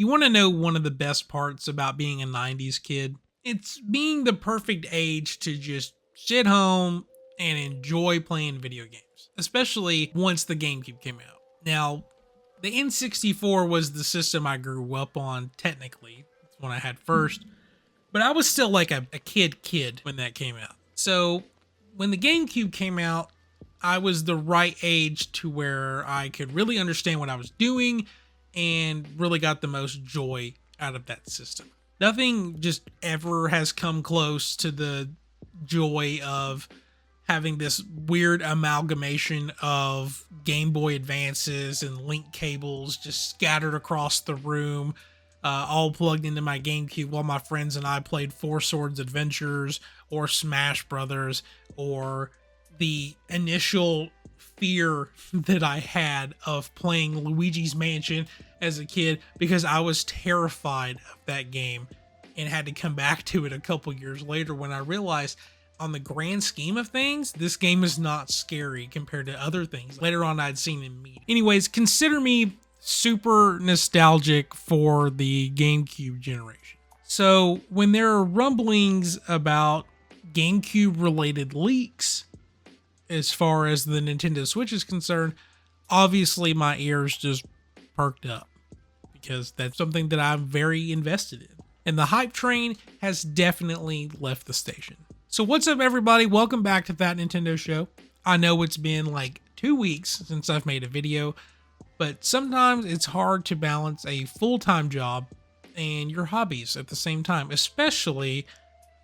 You want to know one of the best parts about being a 90s kid? It's being the perfect age to just sit home and enjoy playing video games, especially once the GameCube came out. Now, the N64 was the system I grew up on, technically. It's one I had first, but I was still like a kid when that came out. So when the GameCube came out, I was the right age to where I could really understand what I was doing and really got the most joy out of that system. Nothing just ever has come close to the joy of having this weird amalgamation of Game Boy Advances and link cables just scattered across the room, all plugged into my GameCube while my friends and I played Four Swords Adventures or Smash Brothers, or the initial fear that I had of playing Luigi's Mansion as a kid because I was terrified of that game and had to come back to it a couple years later when I realized on the grand scheme of things, this game is not scary compared to other things later on I'd seen in media. Anyways, consider me super nostalgic for the GameCube generation. So when there are rumblings about GameCube related leaks, as far as the Nintendo Switch is concerned, obviously my ears just perked up because that's something that I'm very invested in. And the hype train has definitely left the station. So what's up, everybody? Welcome back to That Nintendo Show. I know it's been like 2 weeks since I've made a video, but sometimes it's hard to balance a full-time job and your hobbies at the same time, especially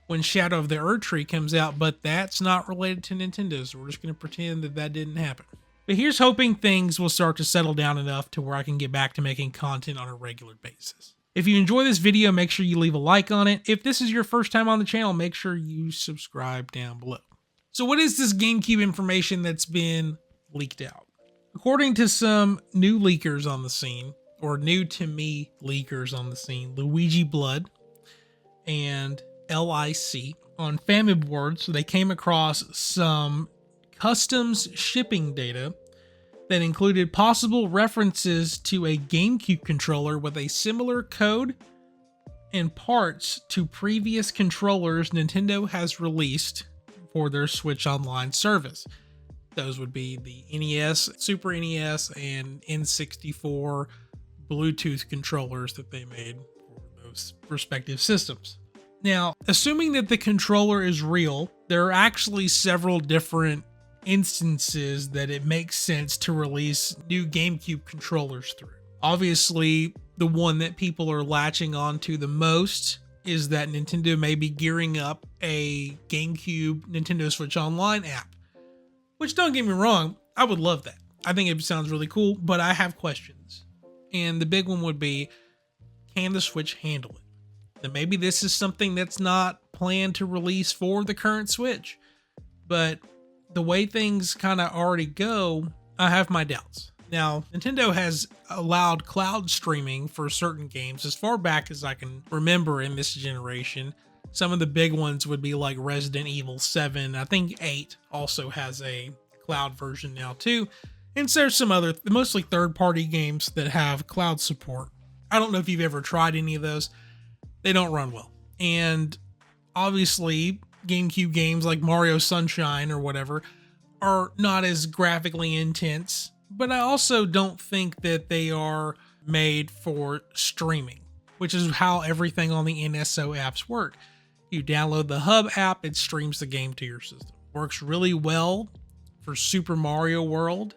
when Shadow of the Erdtree comes out, but that's not related to Nintendo, so we're just going to pretend that that didn't happen. But here's hoping things will start to settle down enough to where I can get back to making content on a regular basis. If you enjoy this video, make sure you leave a like on it. If this is your first time on the channel, make sure you subscribe down below. So what is this GameCube information that's been leaked out? According to some new leakers on the scene, or new to me leakers on the scene, Luigi Blood and LIC on Family Boards, they came across some customs shipping data that included possible references to a GameCube controller with a similar code and parts to previous controllers Nintendo has released for their Switch Online service. Those would be the NES, Super NES, and N64 Bluetooth controllers that they made for those respective systems. Now, assuming that the controller is real, there are actually several different instances that it makes sense to release new GameCube controllers through. Obviously, the one that people are latching onto the most is that Nintendo may be gearing up a GameCube Nintendo Switch Online app, which, don't get me wrong, I would love that. I think it sounds really cool, but I have questions. And the big one would be, can the Switch handle it? Then maybe this is something that's not planned to release for the current Switch. But the way things kind of already go, I have my doubts. Now, Nintendo has allowed cloud streaming for certain games as far back as I can remember in this generation. Some of the big ones would be like Resident Evil 7. I think 8 also has a cloud version now too. And so there's some other, mostly third-party games that have cloud support. I don't know if you've ever tried any of those. They don't run well. And obviously, GameCube games like Mario Sunshine or whatever are not as graphically intense, but I also don't think that they are made for streaming, which is how everything on the NSO apps work. You download the Hub app, it streams the game to your system. Works really well for Super Mario World,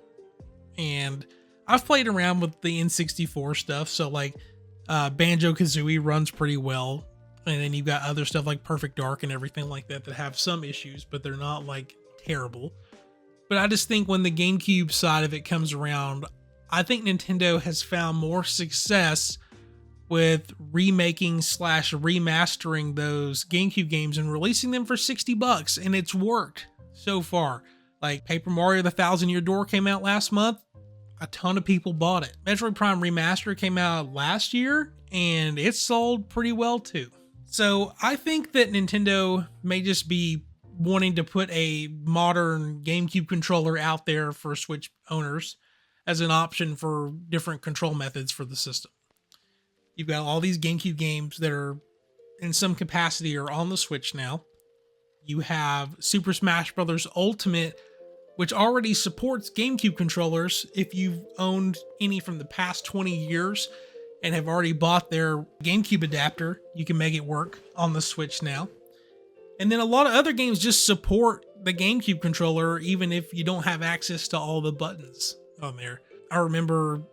and I've played around with the N64 stuff, so like Banjo-Kazooie runs pretty well, and then you've got other stuff like Perfect Dark and everything like that that have some issues, but they're not like terrible. But I just think when the GameCube side of it comes around, I think Nintendo has found more success with remaking / remastering those GameCube games and releasing them for $60, and it's worked so far. Like Paper Mario: The Thousand Year Door came out last month. A ton of people bought it. Metroid Prime Remaster came out last year, and it sold pretty well too. So I think that Nintendo may just be wanting to put a modern GameCube controller out there for Switch owners as an option for different control methods for the system. You've got all these GameCube games that are in some capacity are on the Switch now. You have Super Smash Bros. Ultimate, which already supports GameCube controllers. If you've owned any from the past 20 years and have already bought their GameCube adapter, you can make it work on the Switch now. And then a lot of other games just support the GameCube controller, even if you don't have access to all the buttons on there. I remember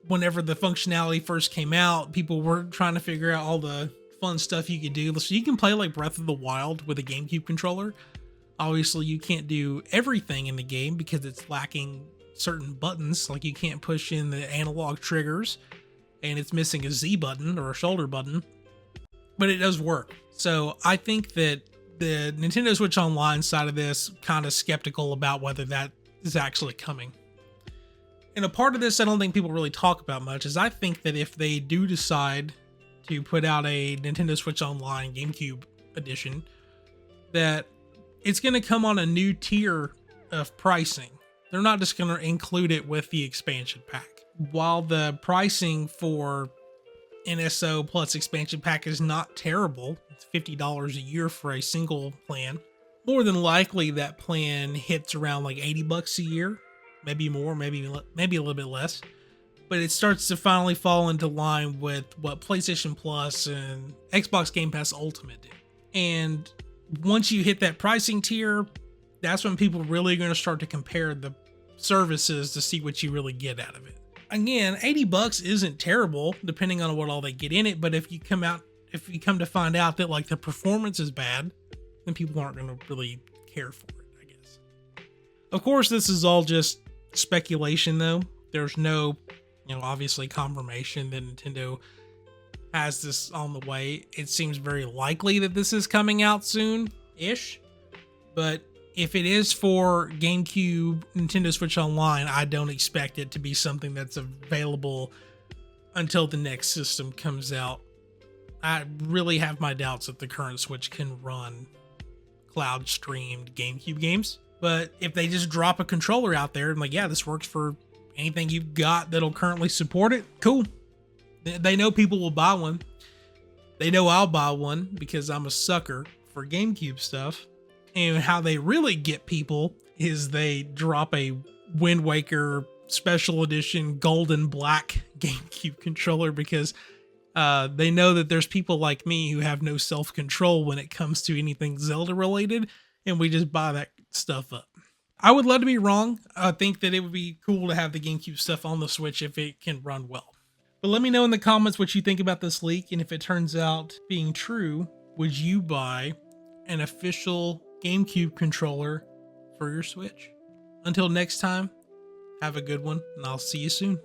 whenever the functionality first came out, people were trying to figure out all the fun stuff you could do. So you can play like Breath of the Wild with a GameCube controller. Obviously, you can't do everything in the game because it's lacking certain buttons. Like you can't push in the analog triggers, and it's missing a Z button or a shoulder button, but it does work. So I think that the Nintendo Switch Online side of this, kind of skeptical about whether that is actually coming. And a part of this I don't think people really talk about much is I think that if they do decide to put out a Nintendo Switch Online GameCube edition, that it's going to come on a new tier of pricing. They're not just going to include it with the expansion pack. While the pricing for NSO plus expansion pack is not terrible, it's $50 a year for a single plan. More than likely that plan hits around like $80 a year, maybe more, maybe a little bit less. But it starts to finally fall into line with what PlayStation Plus and Xbox Game Pass Ultimate did. And once you hit that pricing tier, that's when people really are going to start to compare the services to see what you really get out of it. Again, $80 isn't terrible depending on what all they get in it, but if you come to find out that like the performance is bad, then people aren't going to really care for it, I guess. Of course, this is all just speculation though. There's no, obviously confirmation that Nintendo has this on the way. It seems very likely that this is coming out soon-ish, but if it is for GameCube Nintendo Switch Online, I don't expect it to be something that's available until the next system comes out. I really have my doubts that the current Switch can run cloud-streamed GameCube games, but if they just drop a controller out there and like, yeah, this works for anything you've got that'll currently support it, cool. They know people will buy one. They know I'll buy one because I'm a sucker for GameCube stuff. And how they really get people is they drop a Wind Waker Special Edition Golden Black GameCube controller because they know that there's people like me who have no self-control when it comes to anything Zelda related, and we just buy that stuff up. I would love to be wrong. I think that it would be cool to have the GameCube stuff on the Switch if it can run well. But let me know in the comments what you think about this leak, and if it turns out being true, would you buy an official GameCube controller for your Switch? Until next time, have a good one, and I'll see you soon.